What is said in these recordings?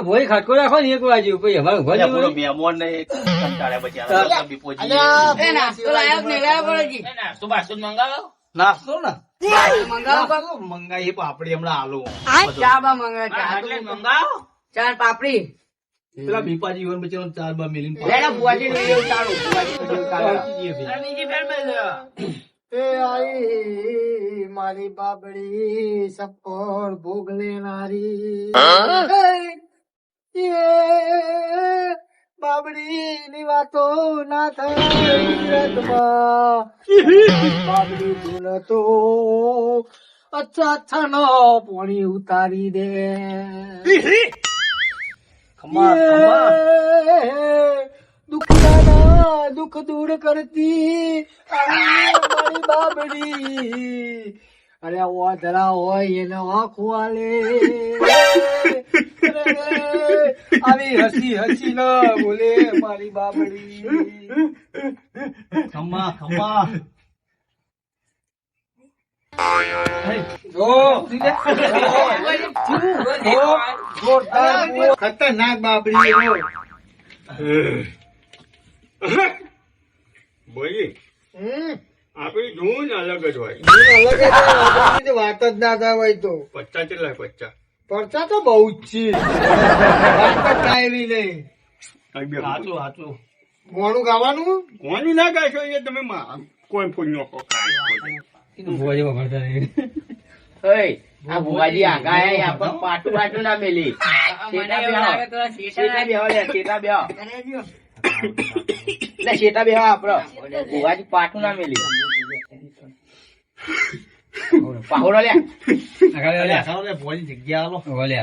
ભોય ખાટકો રાખો ને એક વાગ્યું પછી અમારે ઉભા જવું નહીં. મહેમાન ને કંટાળ્યા બચારા બીપોજી. નાસ્તો લાયો કે નહીં લાયો પડે નાસ્તો બાસ્તો મંગાવો. નાસ્તો ને મંગાવો મંગાઈએ પાપડી હમણાં આલુ. ચા બા મંગાવો એટલે મંગાવો. ચાર પાપડી પેલા બીપાજી ઈવન બચારો 4 બા મિલિન લેડા બુઆજી નું એવું ચાલુ બીજી ફેર બેસો. એ આઈ મારી બાબડી સપોર ભોગ લેનારી એ બાબડી ની વાતો ના થાય રતમાં. બાબડી તું તો અચ્છા નો પાણી ઉતારી દે. દુખના દુઃખ દૂર કરતી મારી બાબડી. અરે ઓધરા હોય એને આંખવાલે આવી હસી હસી ન બોલે મારી બાબડી. ખમ્મા ખમ્મા. ખતરનાક બાબડી. બોલી આપડી ધૂન અલગ જ હોય. વાત જ ના થાય હોય તો પચ્ચા કેટલા પચ્ચા પરચા તો બહુ જ છે. વાત જ થાય એવી નહીં. હાચું હાચું. મોણું ગાવાનું કોની ના ગાશો એ તમે કોઈ ફૂલ નો ભોય જેવા ભરતા નહીં. આ બુઆજી આગાય આપણ પાટું પાટું ના મેલી શેટા બેહો લે શેટા બેહો લે શેટા બેહો આપડો બુઆજી પાટું ના મેલી પહોળો લે આગળ લે. ભોજી જગ્યા આલો. ઉભા લે.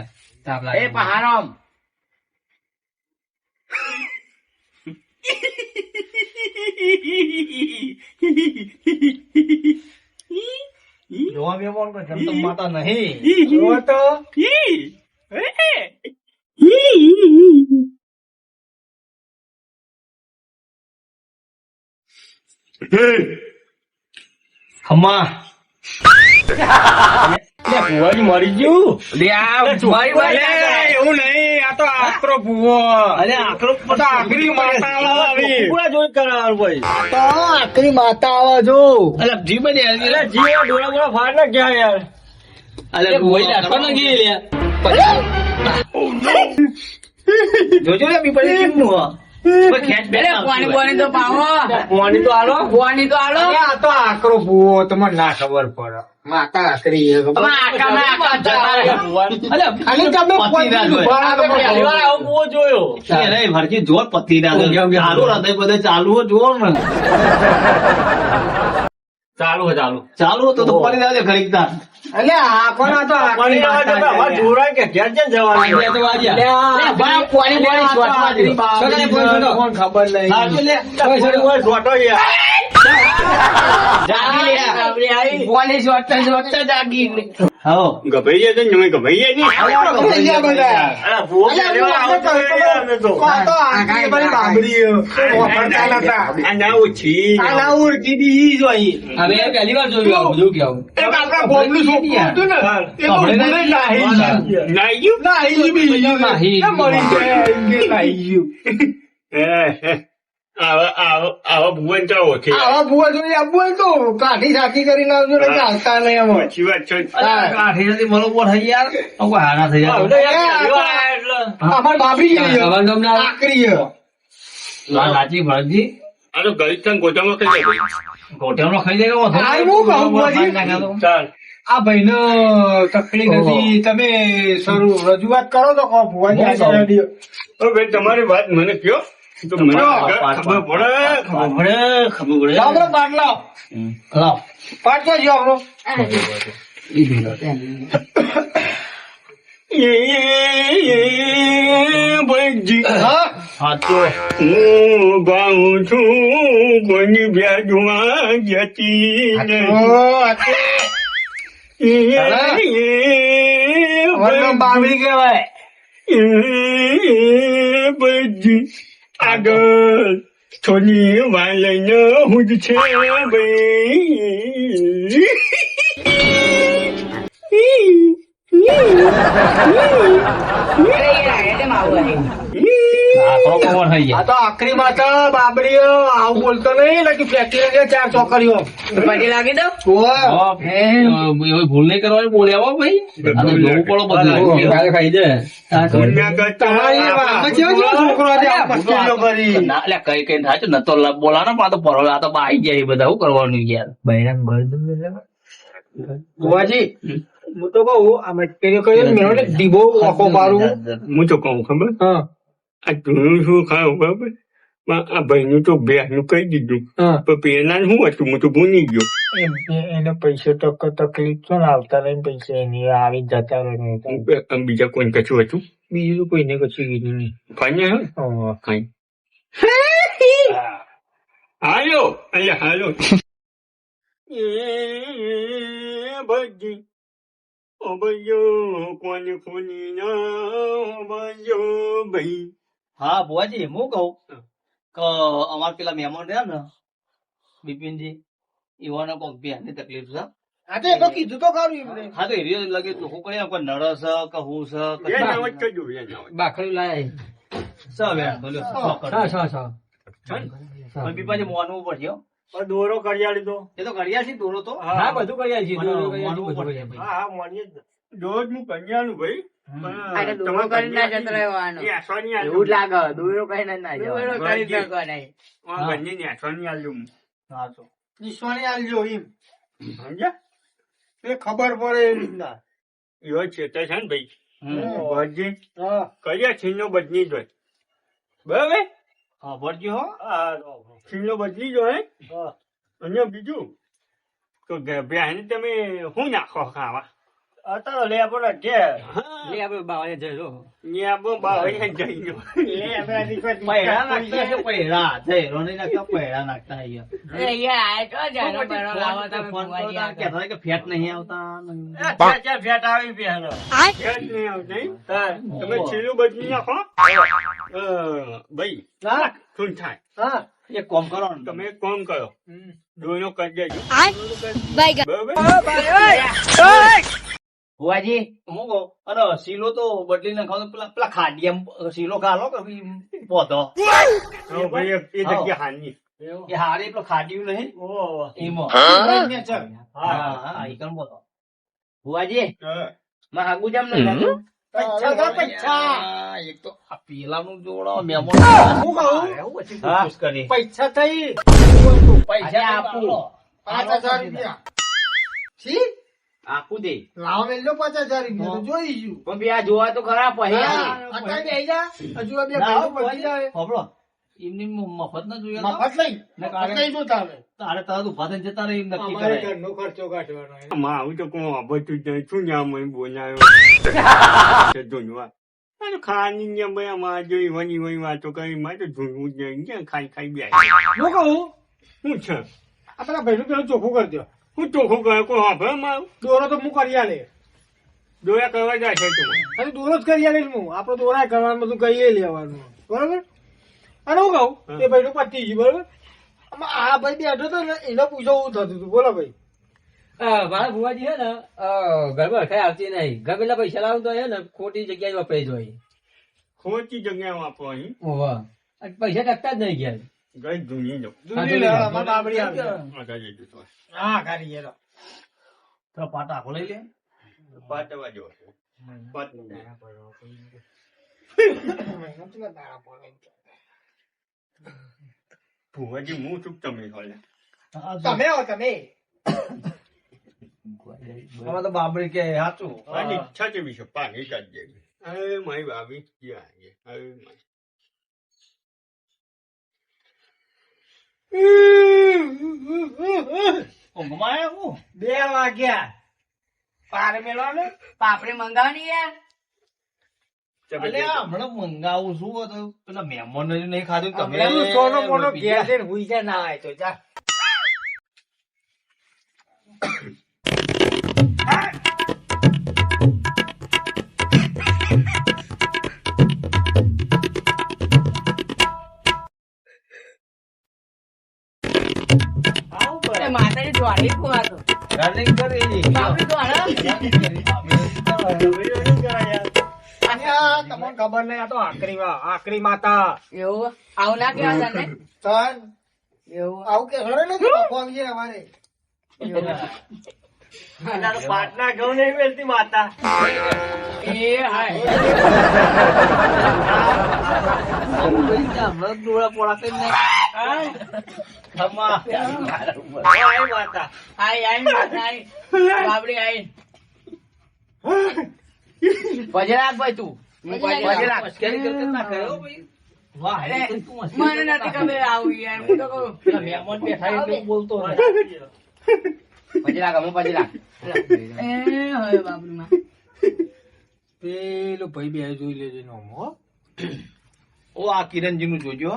તાપ એ લાગે. પહારામ જોવા મહેમાન કોઈ જમતમ માતા નહીં. જો તો ખમ્મા. ભુવાજી મરી ગયું. એવું નહીં. આ તો આકરો ભૂવો. અરે આખરો આખરી માતા આવી. પૂરા જોઈ કરાવવાનું ભાઈ. તો આખરી માતા આવે જો. અરે જીવ બની અરે જીવ ડોળા બોળા ફાડ ના ગયા યાર. અરે ભુવાજી લાટવા ના ગઈ લે. જોજો લે બીપડી કેમનું હો. કોઈ ખેંચ બે પાણી પાણી તો પાવો પાણી તો આલો. પાણી તો આલો અરે આ તો આકરો ભૂવો તમને ના ખબર પડે. માતા આકરી છે ખબર? ખાલી તમે પહેલી વાર આવો બહુ જોયો. અરે ભરજી જોર પતિ ના ચાલુ હૃદય બધે ચાલુ હો જોર ને. ચાલુ હે ચાલુ. ચાલુ તો પડી જાય ઘડીક તાર. એટલે આખો ના તો આકરી માતા છે. જોરાય કે ઘેર છે જવાનું. પાણી પાણી કોણ ખબર નહીં. પાણી જોતા જોતા જાગી ગભાઈ જાય તમે ગભાઈ જાય બધા બધા. આ તો આકરી મારી બાબરી છે. ઓળખતા નતા. આ ના ઓછી. આ ના ઓળખી દી ઈ જ હોય. હવે પહેલી વાર જોયું આવું બધું કેવું. એક આપણા ગોમનું છોકરું હતું ને, એ તો ભૂલે નાહી ગયું. નાઈ ગયું. નાહી બી ગયું. નાહી એ મરી ગયા, એમ કે નાહી ગયું. આવા ભુવન તો ઓળખે. આવા ભૂવા જોડે આપવું હોય તો કાઠી સાથી કરીને આવજો ને કે હાલતા નહીં એમ. સાચી વાત છે. કાઠીથી બરોબર થઈ યાર. કોઈ હારા થઈ જાય. અમાર બાબરી છે. ખબર તમને આવે? આકરી છે. સાચી ભરજી. આ તો ગરીબ ગોટામાં કઈ જાય. ગોઠવણો ખાઈ જાય કે આ હું કહું ભુવાજી? ચાલ. આ ભાઈને તકલીફ નથી, તમે શરૂ રજૂઆત કરો તો કહો ભુવાજી આજે રેડિયો. ભાઈ તમારી વાત મને કયો તો મને ખબર પડે. ખબર પડે. આપણો પાટલો લાવ. પાટલો જો આપણો. ભાઈજી હા હા તો હું ગાઉં છું કોઈની વ્યાજમાં જતી બાબરી કહેવાય. ભાઈજી આગળ થોડી વાર લઈને હું જ છે ભાઈ હૈયા. તો આખરી માં તો બાબરી આવું બોલતો નહીં ને કે ફેંકી દે 4 ચોકડીઓ પગે લાગી દો એવી ભૂલ નહીં કરવાની બોલ્યા હો ભાઈ. આ તો જોવું પડો બધું. ખાઈ દે. તમારી આમાં કેવો છોકરો આજે આ મસ્તીનો કરી ના એટલે કઈ કઈ થાય છે ન તો બોલાનો પણ આ તો પરળ આ તો આવી જાય બધા શું કરવાનું યાર. ભુવાજી હું તો કહું આ મટકેરીઓ કર્યો ને મેં ડીબો આખો પાડું હું તો કહું ખબર હા આ ધૂણું શું ખાવ બરાબર પણ આ ભાઈનું તો બેનું કહી દીધું હા પણ પેલા શું હતું હું તો ભૂલી ગયો એને પૈસે તો તકલીફ છે ને આવતા નહીં પૈસા એની આવી જતા રહે આમ બીજા કોઈ કશું હતું બીજું તો કોઈને કશું કીધું નહીં ફાઈને કઈ હાલો અલ્યા હાલો ભજી ઓ ભાઈઓ કોને ખોની ના ભાઈઓ ભાઈ હા ભુવાજી હું કહું કે અમાર પેલા મહેમાન રહ્યા ને બિપિનજી એવાને કોક બેની તકલીફ છે. આજે તો કીધું તો ખરું એમને હા તો એરિયો લગે તો હું કઈ કોઈ નળ છે કે હું છે કે એ નાવત કરજો એ નાવત બાખડી લાય. સા બેન બોલ્યો પણ પીપાજી મોનવું પડશે હો. દોરો કરિયાળી તો એ તો ઘડિયાળ છે દોરો તો હા બધું કરી આવીએ છીએ. મોનવું પડશે. હા મોનીએ જ દોજ હું કન્યાનું ભાઈ અરે દોરો કરીને ના જતો રહેવાનો એ આસવાની એવું જ લાગે દોરો કરીને ના જવાનો દોરો કરી શકો નહીં બંને ને આસવાની આલ્યું હા તો નિશાની આલજો એમ સમજ્યા એ ખબર પડે એ રીતના એવો ચેતા છે ને ભાઈ ભજી હા કયા છીનો બદલી જોય બરાબર હા ભરજો હો. છીનો બદલી જોય હા અને બીજું તો બેન તમે શું નાખો ખાવા અત્યારે લે આપણે કે લે આપણે બાવાએ જજો. ન્યા બાવે જઈ ગયો લે આપણે દીકરા પૈડા નાખતા હશે, પૈડા જય રોની નાખતા પૈડા નાખતા અહીંયા. અહીંયા આય તો જાનો બરો લાવો તમે ફોન ભુવાજી કરતા આગળ. કહેતા હતા કે ફેટ નહીં આવતા ફેટ આવી પહેલો યાદ નહીં આવતી હા તમે છીલું બદલી નાખો ભાઈ હા શું થાય હા એક કોમ કરો ને તમે એક કામ કરો દોનો કરી દેજો બરાબર ભુવાજી હું કહું અને શીલો તો બદલી નાખો તો પેલા ખાડિયા શીલો ખાલો કે પોધો હા, ભાઈ એ જગ્યા હાની એ હારે પેલો ખાડિયું નહીં ઓહો એમાં ચલ હા હા ઈ કણ પોધો ભુવાજી હા. માં હાગુ જમ ન થતું પૈસા તો પૈસા એક તો આ પેલાનું જોડો મેમો હું કહું હા કરી પૈસા થઈ પૈસા આપું. આપું 5000 રૂપિયા છી આપું દે લાવ મેલ્યો 5000 રૂપિયા તો જોઈશું પણ બે આ જોવા તો ખરા પછી અત્યારે બેહી જા હજુ આ બે ના, ભાઈઓ પતી જાય ખબરો એમની મફત ના જોઈએ તો? મફત લઈ મફત લઈ જો તમે તારે તરત ઉભા થઈને જતા રહે એમ નક્કી અમારે કરે ઘરનો ખર્ચો કાઢવાનો એમ. માં આવું તો કોણ બધું જ શું નામ મને બોલાયો ધૂનવા અને ખાની ને ભાઈ આમાં જોઈ વની વની વાતો કરી માં તો ધૂનવું જ નહીં ક્યાં ખાઈ ખાઈ બે હું કહું શું છે આ પેલા ભાઈનું પેલું ચોખ્ખું કરી દો હું ચોખ્ખું કહ્યું કોઈ વાપરે માં દોરો તો હું કરી આલે દોયા કરવા જાય છે તું અને દોરો જ કરી આલે હું આપડે દોરા કરવાનું બધું કહીએ લેવાનું બરોબર અને હું કહું એ ભાઈનું પતી ગયું બરોબર આમાં આ ભાઈ બેઠો હતો ને એને પૂછો એવું થતું હતું બોલો ભાઈ મારા ભુવાજી છે ને ઘરમાં કઈ આવતી નહીં ગમેલા પૈસા લાવું તો હે ને ખોટી જગ્યાએ વપરાય જોઈએ. ખોટી જગ્યાએ વાપરો અહીં પૈસા ટકતા જ નહીં ગયા. ગઈ ધૂની જો દૂધી લે, અમારે બાબરી આવી. આગળ જઈ જતો હા કરી એનો તો પાટા આખો લઈ લે પાટવા જો પાટ ભુવાજી હું ચૂક તમે હાલે તમે આવો તમે આમાં તો બાબરી કે સાચું આની ઈચ્છા છે વિશે પાણી કાઢી દેવી અરે મારી ભાભી ક્યાં છે અરે મારી ઊંઘમાં આવ્યા હું 2 વાગ્યા પાર મેળો ને પાપડી મંગાવવાની યાર અલ્યા હમણાં મંગાવું છું તો પેલા મહેમાન નહીં ખાધું તમે તમે સોનો મોનો ઘેર છે હુઈ જા ના આય તો જા માતાજી દોડી કુવાતો રનિંગ કરી પાપડી દોડો આ આ તમને ખબર નહીં, આ તો આકરી માતા. એવું આવું ના કેવા તને તન એવું આવું કે હળે ને તો ભગવાન છે અમારે. પાટના ઘઉં નહીં વેચતી માતા. એ હાય હમણાં ડોળા પોળા કરી નાખ. ખમા. આય માતા. આઈ આઈ બાબડી આઈ પજરાક ભાઈ તું પજરાક મસ્કરી કરતા ના કર્યો ભાઈ. વાહ, અરે, એ તું મસ્કરી મને કરતા નથી ના ખબર આવું યાર હું તો કહું પેલા મહેમાન બેઠા એટલે હું બોલતો નથી. પજરાક અમે પજરાક એ હવે બાબડી માં પેલો ભાઈ બે જોઈ લેજો નો હો. ઓ આ કિરણજી નું જોજો.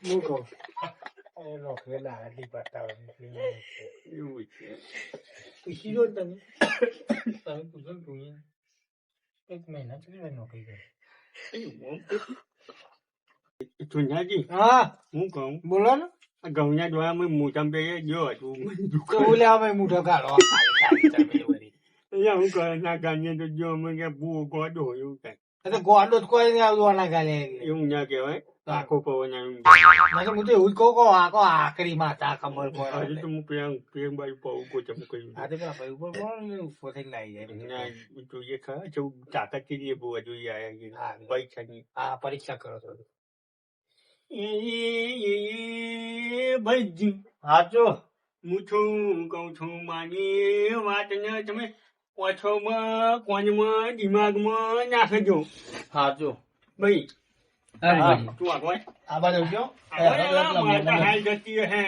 હું કહું એ નોકરી લાગી બતાવે એવું છે. પૂછી જો તમે પૂછો ને તું એક મહિના સુધી નોકરી કરી. સુનિયાજી, હા હું કહું બોલો ને. આ ઘઉંના ડોળામાં મોટા બે જો હતું તો ઓલે અમે મોટો ગાળો અહીંયા હું કરે ના ગાડીએ તો જો અમે કે બહુ ગોડો એવું થાય ગોડો જ કોઈ નહીં આવતું આના ગાલે એવું ના કહેવાય. આખો પવન આવ્યું. હું તો એવું જ કહું આખો આકરી માતા ખબર હજુ પડે. તો હું પ્રિયંક બાજુ પવું કોચમ કહ્યું. આ તો પેલા ભાઈ ઉપર કોણ ઉભો થઈને લાવી જાય. ના જોઈએ ખરા છે તાકાત કેટલી બહુ જોઈએ આયા હા. પરીક્ષાની. હા પરીક્ષા કરો છો. ભાઈ હાચો. હું છું કઉ છું માની વાત ને તમે ઓછોમાં કોણમાં દિમાગમાં નાખજો હાચો. ભાઈ. અરે હા, ભાઈ. તું આગળ આ બાજુ જો. માતા હાલ જતી હે.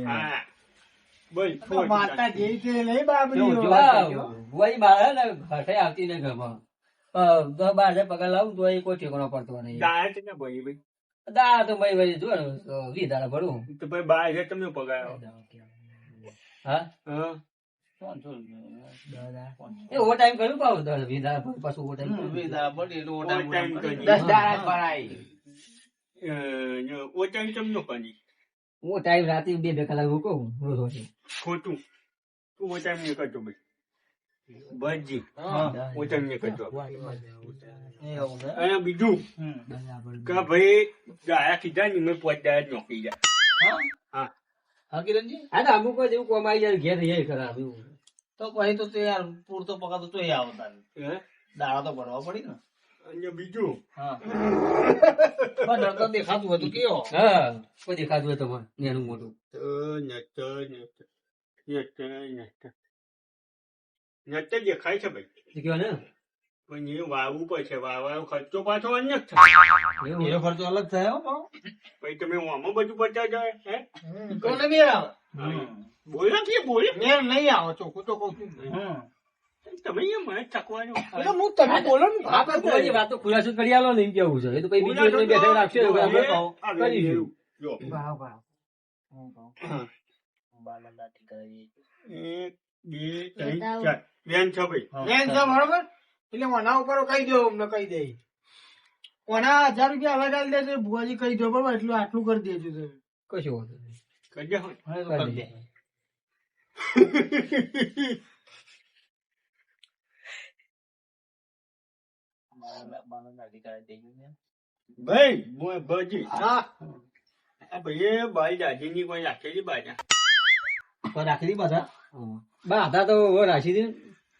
હા બોલ તો માતા જેવી છે નહીં બાબરી. જો, ભુવાજી મારે હે ને ઘરે આવતી ને ઘરમાં 10-12 પગાર લાવું તો એ કોઈ ઠેકાણો પડતો નહીં. દાળ છે ને ભાઈ ભાઈ દા તો ભાઈ ભાઈ જો ને 20 દાડા ભરું. તો ભાઈ 12,000 તમને પગાર આવે. હા હા એ ઓવર ટાઈમ કર્યું પાવ 20 દાડા ભરું, પાછું ઓવર ટાઈમ કર્યું. વેદા બડી એટલું ઓવર ટાઈમ ઓટામ કરી. 10 દાડા જ ભરાય ઓચાઈ તમને કરી હું ટાઈમ રાતે 2 કલાક રોકું રોજ રોજ. ખોટું તું ઓચાઈ નહીં કરતો ભાઈ બજી ઓચાઈ નહીં કરતો. એવું છે. અને બીજું કે ભાઈ દાયા કીધા ને મેં 5 દાડા જ નોકરી જાય. હા? હા હા કિરણજી. હા તો અમુક જ એવું કોમ આવી જાય ઘેર રહે ખરાબ એવું. તો પછી તો તે યાર પૂરતો પગાર તો તોય આવતા નહીં. હે? દાડા તો ભરવા પડી ને. અને બીજું હા. પણ નડતર દેખાતું હતું કેવો. હા કોઈ દેખાતું હોય તમારે નાનું મોટું. નત દેખાય છે ભાઈ શું કહેવાય ને પણ એ વાવવું પડશે વાવવાનો ખર્ચો પાછો અન્ય જ થાય. એવું એનો ખર્ચો અલગ થાય હો. પછી તમે આમાં બધું પચાસ જાય હે કોને મેળ આવે? બોલો કે બોલો મેળ નહીં આવે ચોખ્ખું તો કહું છું. તમે એ મને થકવાનું એટલે હું તમે બોલો ને વાત આપણે ભુવાજી વાત તો ખુલાસો કરી આલો ને એમ કેવું છે. એ તો પછી બીજું એટલે બેઠા રાખશે એવું આપણે કરીશું. જો ભાવ ભાવ. બાલા દાઢી કરાવી. 1 2 3 4 બેન છો ભાઈ બેન છે બરોબર એટલે ઓના ઉપર કહી દો અમને કહી દે ઓના 1000 રૂપિયા હવે ડાલી દેજો ભુવાજી કહી દો બરોબર એટલું આટલું કરી દેજો તમે. કશું વાંધો નહીં. કરજો હવે તો કરી કરી દે. દે. બાલા દાઢી કરાવી દેજો ને. ભાઈ હું ભજી હા આ ભાઈ બાઈ દાદીની કોઈ રાખેલી બાજા તો રાખી દી પાછા. બા હતા તો હવે રાખી દે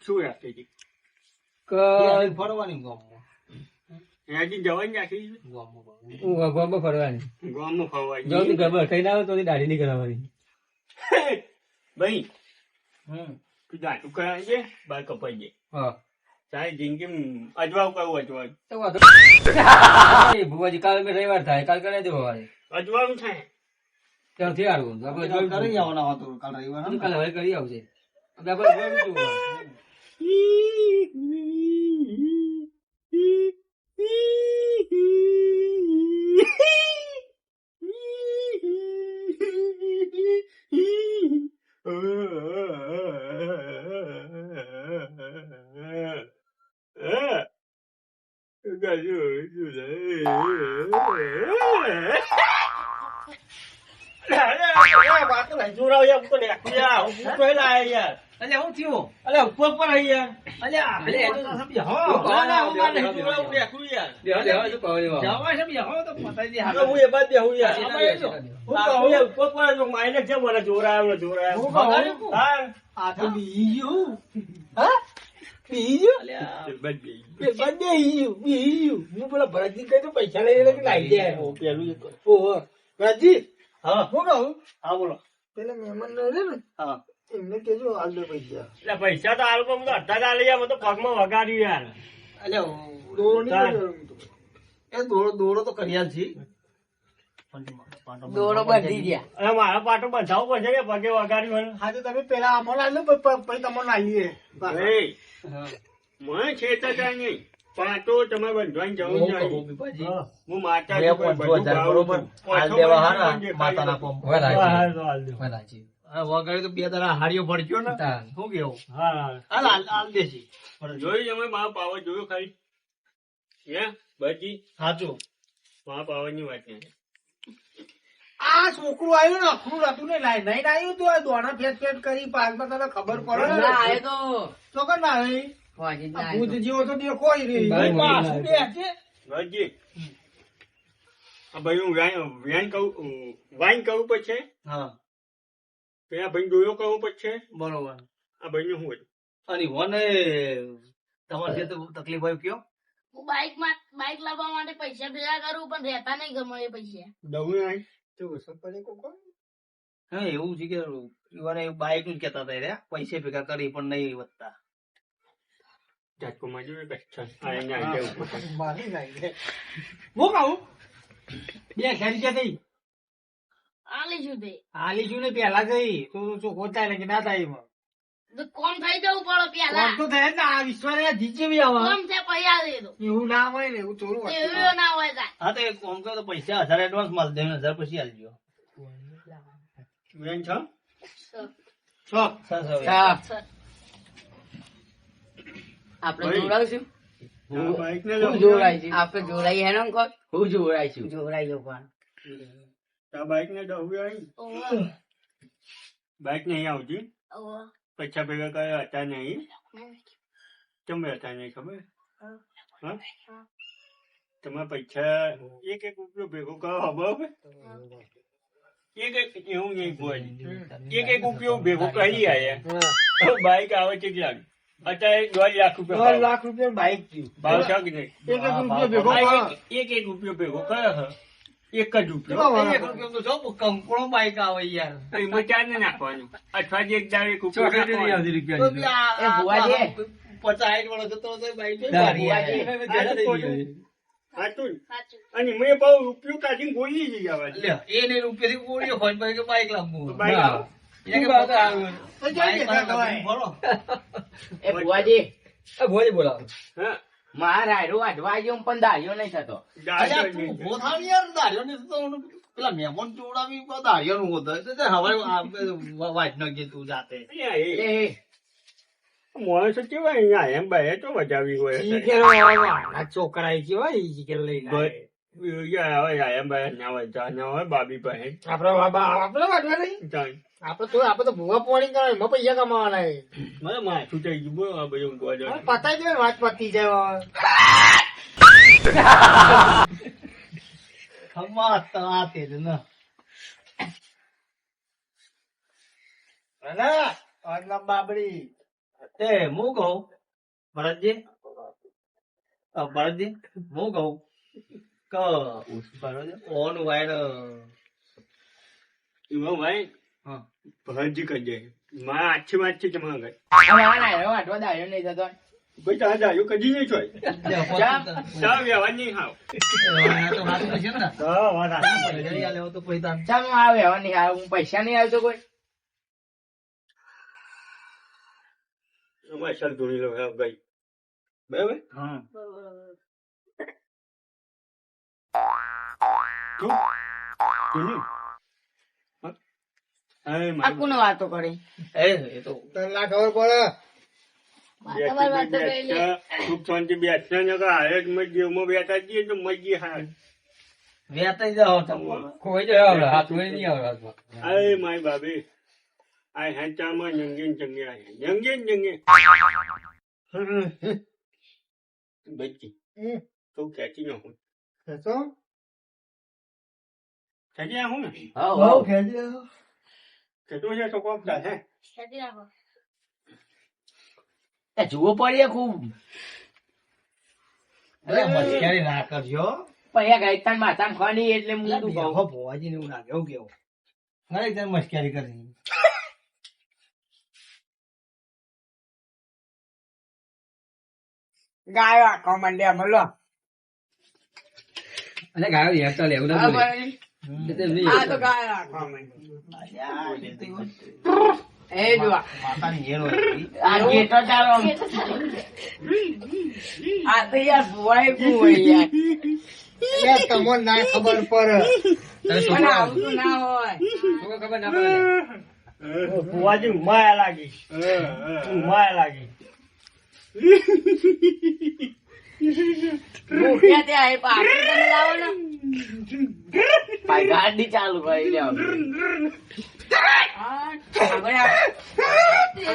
શું રાખેલી કે ફરવાની ગામમાં. ત્યાંથી જવાની રાખેલી ગામમાં. હું ગામમાં ફરવાની ગામમાં ફરવા જો તું ઘરમાં ખાઈને આવે તો દાઢી નહીં કરાવવાની. ભાઈ હમ. તું દાંતું કરાવી દે બાર કપાઈ દે હા તારી જિંદગી અજવાવ કરવું અજવાવ તો વાંધો નહીં. ભુવાજી કાલ મેં રવિવાર થાય કાલ કરાવી દેવો વારે અજવાળું થાય ત્યાંથી હારું આપણે કાલ જોયું કરી આવવાના હતું કાલ રવિવાર કાલ હવે કરી આવશે આપણે જોયું હતું. વાતો લઈ જોરાવ યાર હું તો લેખું યાર હું પૂછો લાય યાર અલ્યા હું થયું અલે ઉપર પર આવી યાર અલ્યા અલે, એ તો- સમજ્યા હો ના ના હું મારે બેહો, જોરાવ બેહો. લેખું યાર બેહો, બેહો, શું કહો છો? જવા સમજ્યા હો તો પતાઈ દે હવે હું એ બાદ બેહું યાર સીધા આમાં એ બેહો, જો. સીધા હું કહું યાર ઉપર પર જો માઈને છે મને જોરાવ જોરાવ હું કહું? હા આ તો બી ગયું હા બી ગયું અલ્યા બસ ગઈ. એ બંને બી ગયું હું પેલા ભરતજી કહી તો પૈસા લઈ એટલે લાવી દે ઓ, પેલું એક. ઓહો ભરતજી હા હું કહું હા બોલો પેલા મહેમાન ને રે ને હા એમને કેજો હાલ દે પૈસા એટલે પૈસા તો આ લોકો બધું અડધા જ આલી યાર મને તો પગમાં વગાડ્યું યાર અલ્યા દોરો નહીં તાર. કર્યો હું તો. એ દોરો તો કર્યા જ છે દોરો બાંધી ગયા. અને મારા પાટો બંધાવવું પડશે કે પગે વગાડ્યું હોય હા તો તમે પેલા અમલ આલો પછી તમને આલીએ એ મને છેતરતા નહીં પાટો તમે બંધવાની જરૂર હું કહું નહીં બીપાજી હા, હું માતા બે છું, પોઈન્ટ બધું હજાર ભાવ બરોબર છું. હાલ પાછો દેવા બંધાવો હારા જે માતાના ખાઈ પંપ હવે લો. લાગી. હા, હાલ દો. હવે લાગી. વગાડી તો બે તારા હાડીઓ પડ્યો ને તાન. શું કેવું હા, હા. હાલ દેશી જોયું તમે મારા પાવર જોયું ખાલી હે બજી સાચું મારા પાવર ની વાત નહીં આ છોકરું આવ્યું ને અખરું હતું ને લાઈ નહીં આવ્યું તો આ દોણા ફેટ ફેટ કરી પાકમાં તને ખબર પડે ને ના, એ તો તો કે ના આવી ફોજી જ ના આ આવ્યો. ભૂત જેવો તો દેખો ય નહીં. ભાઈ, ભાઈ, પાછું બે છે. બજી આ ભાઈ હું વાઈન કહું વાઈન કહું પછી હા પેલા ભાઈ જોયો કહું પછી બરોબર આ ભાઈ નું શું હતું અને વને તમારે જે તકલીફ હોય કયો હું બાઇક લાવવા માટે પૈસા ભેગા કરું પણ રહેતા નહીં ગમે એ પૈસા દવું નહીં તો વસત પડે કોકો. હા એવું છે કે ઈવાને બાઈક નું કેતા હતા રે પૈસે ભેગા કરી પણ નહીં વધતા ઝાટકો માં જોયું કે અચ્છા આ એને આવી જાય ઉપર. મારી લાઈ લે. હું કહું બે ખેરી કે થઈ આ લઈશું તે હાલી છું ને પેલા થઈ તો ચોખ્ખો થાય ને કે ના થાય એમાં તો કોમ થઈ જવું પડે પેલા કોમ તો થાય જ ને આ વિશ્વાસ જીતે બી આવે કોમ છે પૈસા દે દો એવું ના હોય ને એવું થોડું હોય. એવું ના હોય કાંઈ. હા તો એક કામ કરો તો પૈસા 1000 એડવાન્સ માલ દે 1000 પછી આલજો વેન છો છો. હા, છ. આપણે ભાઈ. જોડાવશું આ બાઈક ને હું જોડાઈશું આપણે જોડાઈ હેનો કહો હું જોડાઈશું જોડાઈશું પણ આ બાઈક ને દવું આવી ઓહો, બાઈક નહીં આવતી ઓહો. પૈસા ભેગા કર્યા હતા નહીં હમ. તમે હતા નહીં ખબર હા. હા તમે પૈસા એક એક રૂપિયો ભેગો કરો ખબર એક એક એવું નહીં કોઈ એક એક રૂપિયો ભેગો કરી આયા હવે બાઈક આવે છે કેટલા અત્યારે 1.5 લાખ દોઢ રૂપિયા લાખ રૂપિયા બાઈક થયું ભાવ છે કે નહીં એક એક રૂપિયા ભેગો આ કરો. એક એક રૂપિયો ભેગો કરે છે એક જ રૂપિયો કેટલા એક રૂપિયા તો જો કંકોડો બાઈક આવે યાર એમાં ચાર ને નાખવાનું અઠવાડિયે એક દાડે એક રૂપિયો ચોકલેટ નહીં નાખવાનો. આવતી તો રૂપિયાની. બી એ ભુવાજી. 50 વર્ષ તો બાઈક ના, મારી ભુવાજી. યાર. સાચું ને? સાચું. અને મેં પાછું રૂપિયો કાઢીને ગોળી જઈ આવવાની. લે, એ નહીં રૂપિયાથી ગોળીઓ હોય પછી કે બાઈક લાવવું બાઈક ના. આવે. એને કે તું બાત આવે. તો જાય કે ના ખવાય. બોલો એ ભુવાજી આ ભુવાજી બોલાવો. હા મારા રાયડો વાઢવા ગયો પણ દાળિયો નહીં થતો અલ્યા, દાળ તું ઉભો થાવ ને યાર, દાઢીઓ ને તો ઓલું પેલા મહેમાન જોડાવી દાઢીઓ નું હોતો એટલે તે હવે વાંચ નાખજે તું જાતે એટલે માણસો કેવા અહીંયા એમ બાય તો વધાવી હોય ઈ કેરો આ છોકરા ઈ કેવા ઈ કેરો લઈને આવે. એમ બાય ના હોય ના હોય બાબી પાસે આપડે આપડે વાંચવા નહીં ચાલ. આપડે તો ભૂવા પોણી કરે એમાં પૈસા કમાવાના છે. મને માથું થઈ ગયું બોલો આ બધું ગોળો. હવે પતાઈ દે વાત પતી જાય ખમા તા તે જ ને હવે બાબડી તે હું કહું ભરતજી ભરતજી હું કહું કે ઓન વાયર એમાં ભાઈ હા ભરજી કરી જાય મારા આછી વાત છે તમારા ઘરે મારા રાયડો વાઢવા દાળિયો નહીં થતો ભાઈ તારા જાયું કદી નહીં છો તારા વ્યવહાર નહીં હાવ ચાલ હું આવે હવે નહીં આવે હું પૈસા નહીં આવતો કોઈ અમારે સર ધોણી લો હા ભાઈ બરાબર ધોની હા આ કોને વાતો કરી તને ના ખબર પડે તમારી વાત તો કઈ લે. સુખ શાંતિ બેસતા ને હારે જ મત જેવમાં બેઠા છીએ તો મજી હા વેતાઈ જાઓ તમે. કોઈ જાય આવડે હાથ કોઈ નહીં આવડે હાથમાં. અરે માય બાબે આ હેચામાં જંગે જંગે જંગે જંગે બચ્ચી તો ખેંચી નાખું ખેંચો. ખેંચી નાખું ને હઉ. ખેંચવું છે તો કોક ચાલે ખેંચી રાખો. એ જુઓ પડીએ ખૂબ અરે મસ્કરી ના કરજો. પૈયા ગાયતાન માથામાં ખવાની એટલે હું તું તું કહું. કહો ભુવાજીને એવું લાગે એવું કેવું. અરે એકદમ મસ્કરી કરી. ગાયો આખો મંડ્યા બોલો. અને ગાયો યાર ચાલે એવું ના હા, બોલે. ભાઈ. એટલે નહીં. આ તો ગાયો આખો મંડ્યા. એ જુઓ. માતાની હેરો હતી. આ ગેટો ચાલો. આ તો યાર ભુવાય ભુવાય યાર. એટલે તમને ના ખબર પડે. તને પણ છોકરો આવું તો ના હોય. છોકરો ખબર ના પડે. ભુવાજી માયા લાગી માયા લાગી ભૂખ્યા ત્યાં એ પાછું તમે લાવો ને. ભાઈ ગાડી ચાલુ કરી લે હવે. હા, હવે આ-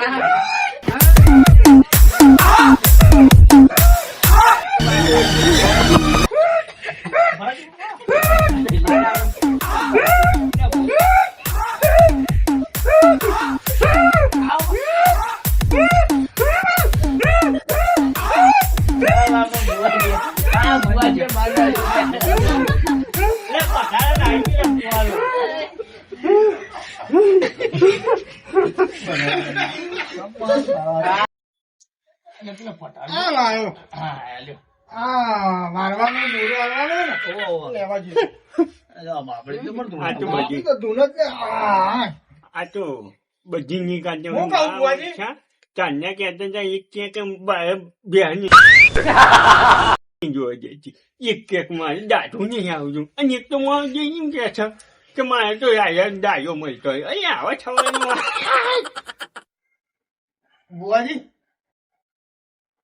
આ ભુવાજી મારી આ લાયો. હા, લ્યો. આ મારવાનો દોરો આવવાનો ને ઓહો. લેવા જોઈએ. અરે આ બાપડી તો મળતું આ તો નથી. બધી ઈ તો ધૂન જ ને. આ. આ તો બધી ની કાઢે હું કહું ભુવાજી? ચાંદા કહેતા હતા એક કેક બેન જોવા જાય છે એક કેક મારે દાઢું નહીં આવતું અને એક તો મારે જે એમ કે છે કે મારે તો યાર દાયો મળતો હોય અહીંયા આવા છવાનું બુઆજી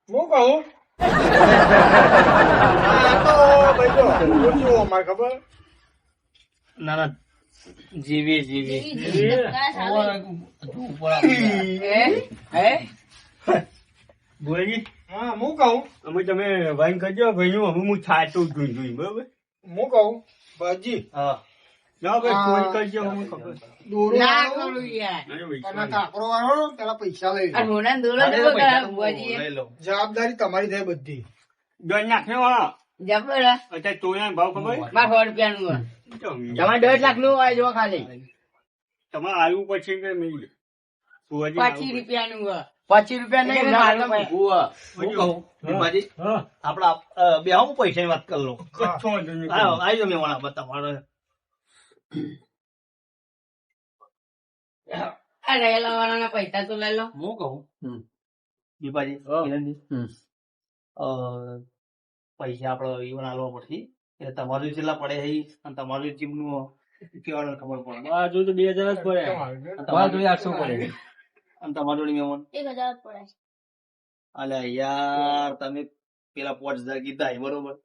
હું કહું આ તો ભાઈ જો ઓછું અમારે ખબર ના ના જીવી જીવી ધક્કા ચાલે. ભુવાજી હા હું કહું અમે તમે વાઈન કરજો ભાઈ હવે હું છાટું જોઈ બરોબર હું કહું ભાજી હા ના ભાઈ ફોન કરજો હું ખબર દોરો ના વાળો, કરું યાર. અરે અને ભાઈ કાકરો વાળો પેલા પૈસા લઈ આ લો. રોના દોરો અરે કેવો પૈસા કરાવે તો ભુવાજીએ? લઈ લો. જવાબદારી તમારી થાય બધી. દોડ નાખ્યો હા જબર હે. અત્યારે તોયા ભાવ ખબર મારે 100 રૂપિયાનું હોય. તમારે 1.5 લાખનું હોય જો ખાલી તમારે આવ્યું પછી કે નહીં ભુવાજી 25 રૂપિયાનું હોય. 25 રૂપિયા નહીં મારે મોંઘું હોય. હું કહું ભીમાજી, હા આપડા બે હું પૈસાની વાત કરી લઉં. કચ્છો વાંધો નહીં. આવી જાઓ મેવાણા બતાવવા. આ રહેલા વાળાના પૈસા તો લઈ લો. હું કહું દીપાજી હા. કિરણજી, હમ. પૈસા આપડે ઈવન આલવા પડશે એટલે તમારું જેટલા પડે છે ઈ અને તમારું જીમનું કેવાનું ખબર પડે આ જો તો 2000 જ પડે બાર જોઈએ 800 પડે અને તમારું જોડે મહેમાન 1000 જ પડે. અલ્યા યાર તમે પેલા 5000 કીધા છે, બરોબર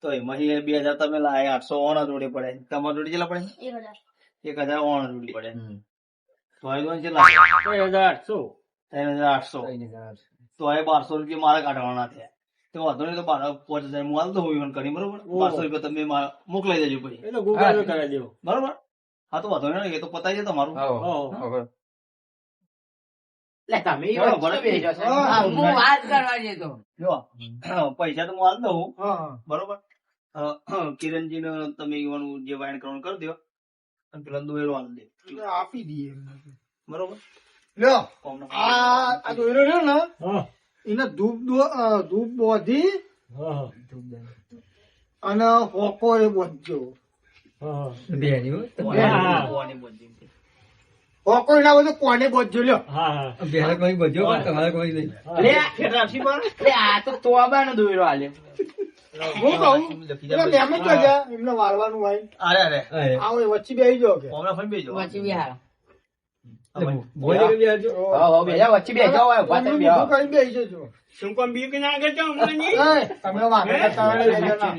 તો એમાં 2000 તમે લાયા 800 ઓણા જોડે પડે તમારા જોડે કેટલા પડે 1000. 1000 ઓણા જોડે પડે તો એ દોન કેટલા 3800 3800 તો એ 1200 રૂપિયા મારા કાઢવાના થયા તો વાંધો નહીં તો 5000 હું હાલ તો હું ઈવન કરી બરોબર 1200 રૂપિયા તમે મોકલાઈ દેજો પછી એટલે ગૂગલ પે કરાવી દેવો બરોબર હા તો વાંધો નહીં એ તો પતાવી દે તમારું લે તમે ઈ ચાલો, વચ્ચે ભલે. બેસો છો. હા, હા, હું વાત કરવા જતો. જો પૈસા તો હું હાલ દઉં હા બરોબર કિરણજી ને તમે ઈવાનું જે વાયણ કરવાનું કરી દો અને પેલા દોયરો હાલ દે એટલે આપી દઈએ એમને. બરોબર લ્યો કોમનો. આ દોયરો રહ્યો ને હા એને ધૂપ બોધી હા અને હોકો એ બોધજો. હા બેની હો કોને- કોને બોલી? હોકો એના બધું કોને બોધજો લ્યો. હા બેરે કોઈ બધો પણ તમારે કોઈ નહીં લે, રાશિ પર લે, આ તો તોબાનો દોયરો આલ્યો. હું કહું પેલા મેમન તો જા એમને વાળવાનું હોય અરે અરે અરે આવો એ વચ્ચે બેસી જાઓ કે કોમના ફોન બેજો વચ્ચે બિહાર. ભુવાજી બી આવજો. હો, બેજા વચ્ચે બેસો હવે, ઉભા થઈને બેહો. બધું કરી બેસી જજો. શું કોઈ બીક નાગે છે અમારની? એ, તમે વાંધો કરતા હોય એટલે ના.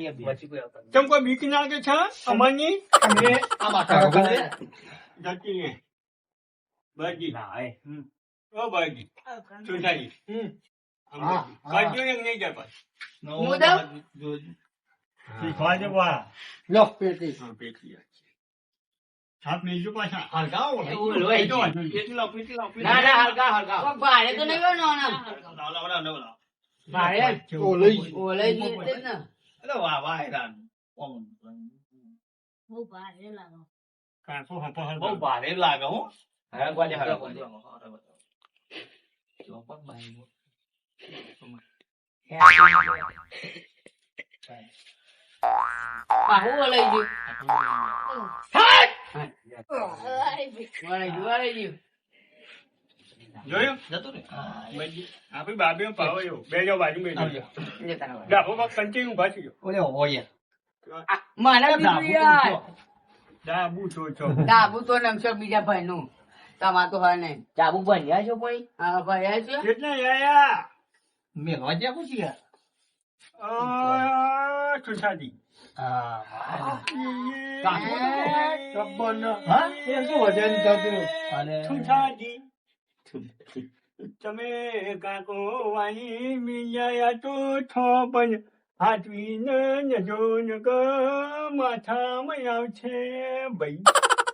શું કોઈ બીક નાગે છે અમારની? તમે આ માથા પર જતી રહે. બાજી. ઓ બાજી. શું થાય? હા. બાજુ એક નહીં જાય પાછું. હું દઉં? શીખવા દે બા. લો પેટી. હા, પેટી છે. સાપ બીજું પાછા. હલકાવો. એવું લોહી છે. કેટલી લાવ. ના, ના, હલકા, હલકા. કોઈ ભાડે તો નહીં ગયો ને ભારે જ. ઓ લઈ ગઈ. ઓલાઈ જ એટલે જ ને. અરે વાહ વાહ હેરાન. બહુ ભારે લાગો. કાંસો હપો બહુ હલકો. ભારે લાગે હો. હળગવા દે, હળગવા દે. પાછું ઓલાઈ ગયું. વળાઈ ગયું. જોયું? જતું રે. બાજી. આપણી બાબીઓ પાવો એવો. બે જાઓ બાજુ બે જાઓ. જતા રહો. ડાબો પગ કંટીન્યુ ભાસી ગયો. ઓલે હોય મને બીજું યાર. ડાબુ છો. ડાબુ તો નમશો બીજા ભાઈ નું. તમાર તો હોય નહીં. ડાબુ ભણ્યા છો કોઈ? હા, ભણ્યા છો. કેટલા આયા? મેં વાજ્યા પૂછી યાર. સુસાજી. ટબ્બન. હા? એ શું વજન થતું? અને સુસાજી. તમે કાકો વાહી મિલાયા તો છો પણ હાથવીને નજો નગ માથામાં આવશે ભાઈ.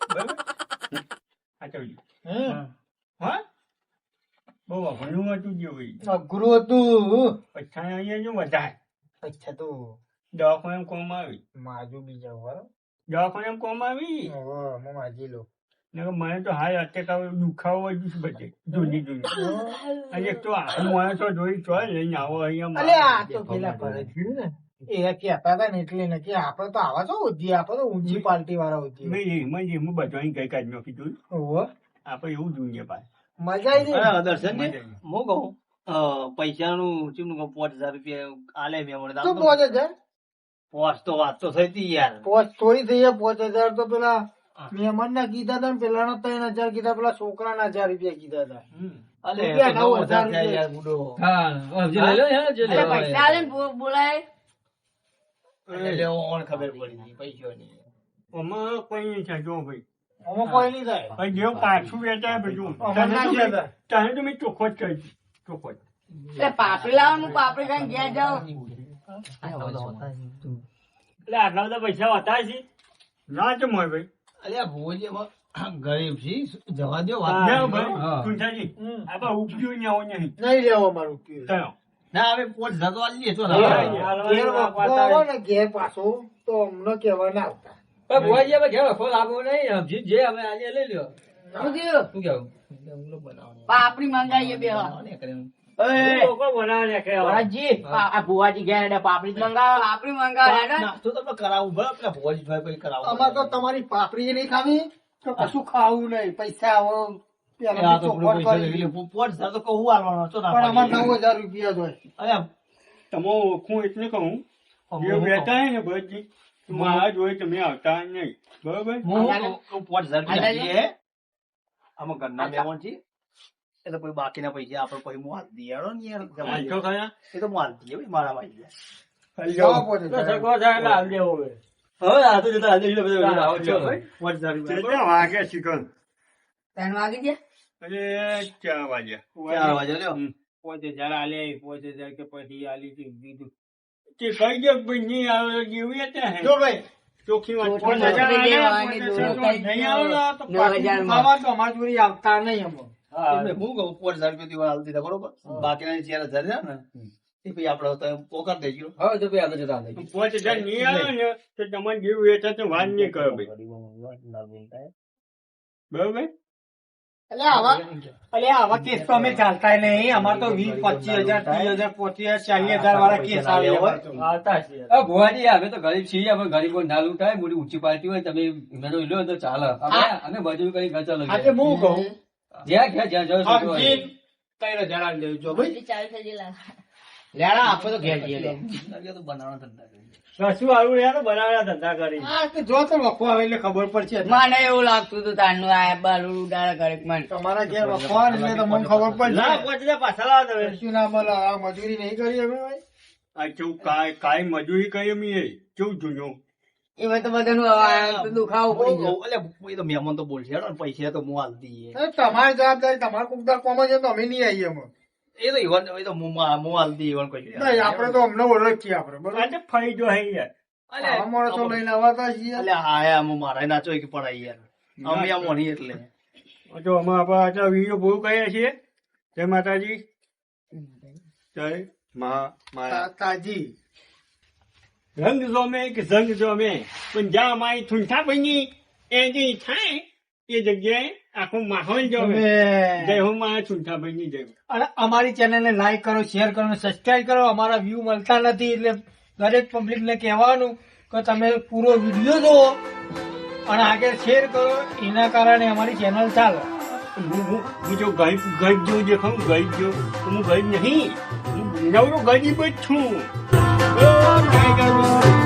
બરાબર? આ ચાલ્યું. હા? બહુ ઘણું હતું જેવું. અઘરું હતું. પછી અહીંયા જો વધારે અચ્છા તો દવાખાને કોમ આવી. માજુ બીજા વાર. દવાખાને કોમ આવી. હવે હું માજી લઉં. ને મને તો હાલ અત્યારે દુખાવો વધુ છે બધે જૂની. અને એક તો આખું માણસ તો જોઈ તો લઈને આવો અહીંયા અલે આ તો પેલા ભરે થયું ને એ કહેતા હતા ને એટલે ને કે આપડે તો આવા છો ઉધી આપડે તો ઊંચી પાર્ટી વાળા ઉધી. મેં બધું અહીં ગઈ કાઢ નાખી જોયું. ઓહો આપણે એવું જોઈએ પાછું. મજા આવી ગઈ. અરે દર્શનજી, હું કહું પૈસાનું ચીમનું કહું 5000 રૂપિયા આલે મેં મને તો 5000 પોચ તો વાત તો થઈ હતી યાર. પોચ થોડી થઈ જાય. 5000 તો પેલા મહેમાન ના કીધા હતા ને પેલા 3000 કીધા પેલા છોકરા ના 1000 રૂપિયા કીધા હતા. અલે રૂપિયા 9000 9000 થયા યાર બુડો. હા, હવે જે લઈ લો યાર, જે અરે લેવા પૈસા હોય. આલે ને બોલાય. એટલે ઓણ ખબર પડી પૈસાની. આમાં કોઈ નહીં થાય જો ભાઈ. આમાં કોઈ નહીં થાય. હવે જેવું પાછું વેચાય બધું અમારે ના કહેતા. તને તો મેં ચોખ્ખો જ કહી દીધું. ચોખ્ખો જ. એટલે પાપડી લાવવાનું પાપડી ખાઈને ઘેર જાઓ. એટલે આટલા બધા પૈસા હતા છે ના તો મોય ભાઈ. અલ્યા ભુવજી ગરીબ છે જવા દો ના વાત. ભાઈ હા. સુનસાજી, આપણે ઉપજ્યું ને આવો નહીં નહીં લેવો મારું પીવું. થયો. ના હવે 5000 તો આલીએ તો હા, ના. ઘેર વખો આવો ને ઘેર પાછો તો અમને કહેવા ના આવતા. પણ ભુવાજી હવે ઘેર વખો લાવવો નહીં. જે હવે આજે લઈ લ્યો. શું થયું? શું કેવું? પાપડી મંગાવીએ બે વાર. લોકો બનાવે ને કે વરાજી, આ ભુવાજી ઘેર હેડે પાપડી જ મંગાવો. પાપડી મંગાવે હેડો. નાસ્તો તમને કરાવું બરાબર પેલા ભુવજી ભાઈ પછી કરાવું. અમારે તો તમારી પાપડી નહીં ખાવી તો કશું ખાવું નહીં. પૈસા આવો પેલા આ તો ચોખવટ પૈસા કરી. લઈ લે. 5000 તો કહું આલવાનો છો ના પણ અમારે પાડીએ. 9000 રૂપિયા જ હોય. અલ્યા તમે ઓળખું એટલે કહું જે બેઠા હે ને ભાઈ મારા જોડે તમે આવતા નહીં બરોબર. હું 5000 રૂપિયા આલીએ. આમાં ઘરના મહેમાન છે એટલે કોઈ બાકીના પૈસા આપણે પછી હું હાલ દઈએ હેડો ને યાર જવા આજો દે. ખરા એ તો હું હાલ દઈએ ભાઈ મારા ભાઈ. જાઓ પોતે તો સગો થાય એટલે હાલ દેવો હવે. હવે આ તો જતા આજે બધા આવો છો. 5000 રૂપિયા કેટલા વાગે શીખર? 3 વાગી ગયા? અરે 4 વાગ્યા. 4 વાગે લ્યો. 5000 આલે 5000 કે પછી આલી દીધું તે કઈ દે ભાઈ નહીં આવે જેવું હતા હે જો ભાઈ ચોખ્ખી વાત. ચોખ્ખી 5000 આલે, દેવાની 5000 દોરો તો નહીં આવે તો 9000 માં. ખાવા તો અમારી જોડે આવતા નહીં અમે. એટલે હું કહું 5000 રૂપિયા હાલ દીધા બરોબર. બાકીના 4000 છે ને એ પછી આપણે તો પોકાર દેજો. હવે તો ભાઈ આપણે જતા લઈ. 5000 નહીં આવે ને તો તમારે જેવું એ થશે વાત નહીં કરો ભાઈ બરોબર. એટલે આવા કેસ તો અમે ચાલતા નહીં. અમારે તો 20, 25000, 30000, 40000 વાળા કેસ આવે અમારે તો. હવે ભુવાજી અમે તો ગરીબ છીએ. અમે ગરીબો ના લૂંટાય. મોટી ઊંચી પાર્ટી હોય તમે મેળો લો તો ચાલે. અમે બધું કઈ ગચા આજે હું કહું જ્યાં જ્યાં જ્યાં જાઓ છો સમજી 3000 આલી દેજો ભાઈ. ચાલુ થઈ ગયેલા. લેડા આપણે તો ઘેર જઈએ લે. તો બનાવવાના ધંધા કરીએ. કશું આવું યાર બનાવેલા ધંધા કરી આ તો જો તો વખો આવે એટલે ખબર પડશે મને એવું લાગતું હતું તારનું આ બાલું ઉડાડે ઘરે મને. તમારા ઘેર વખો આવે એટલે તમને ખબર લા પડશે પહોંચી પાછા લાવ તમે શું ના મળે આ મજૂરી નહીં કરી અમે ભાઈ આ કેવું કાંઈ મજૂરી કરી અમે કેવું જૂનું એમાં તો બધાનું આમ તો દુખાવો પડી ગયો. એટલે એ તો મહેમાન તો બોલશે હેડો ને પૈસા તો હું હાલ દઈએ. એ તમારી જવાબદારી તમારા કુકદાર કોમ છે તો અમે નહીં આવીએ અમે એ તો ઈવન એ તો હું હાલ દઈએ ઈવન કોઈ નહીં આપણે તો અમને ઓળખીએ આપણે બરોબર આજે ફરી જો હે યાર આવા માણસો લઈને આવતા છીએ એટલે આયા હું મારા નાચો કે પડાય યાર અમે આમ મોની એટલે તો અમે આપણા વિડીયો પૂરું કરીએ છીએ જય માતાજી જય મા તાજી રંગ જોમે કે જંગ જોમે પણ જ્યાં અમારી ઠૂંઠા બની એની થાય એ જગ્યાએ આખો માહોલ જોવે જય હું મારા ઠૂંઠા બની જય અને અમારી ચેનલને લાઈક કરો શેર કરો સબસ્ક્રાઇબ કરો અમારા વ્યૂ મળતા નથી એટલે દરેક પબ્લિક ને કહેવાનું કે તમે પૂરો વિડીયો જુઓ અને આગળ શેર કરો એના કારણે અમારી ચેનલ ચાલે હું જો ગરીબ જેવું દેખાઉં ગરીબ જેવું તો હું ગરીબ નહીં હું નવરો ગરીબ જ છું ઓ, કાંઈ ગરીબ નહીં.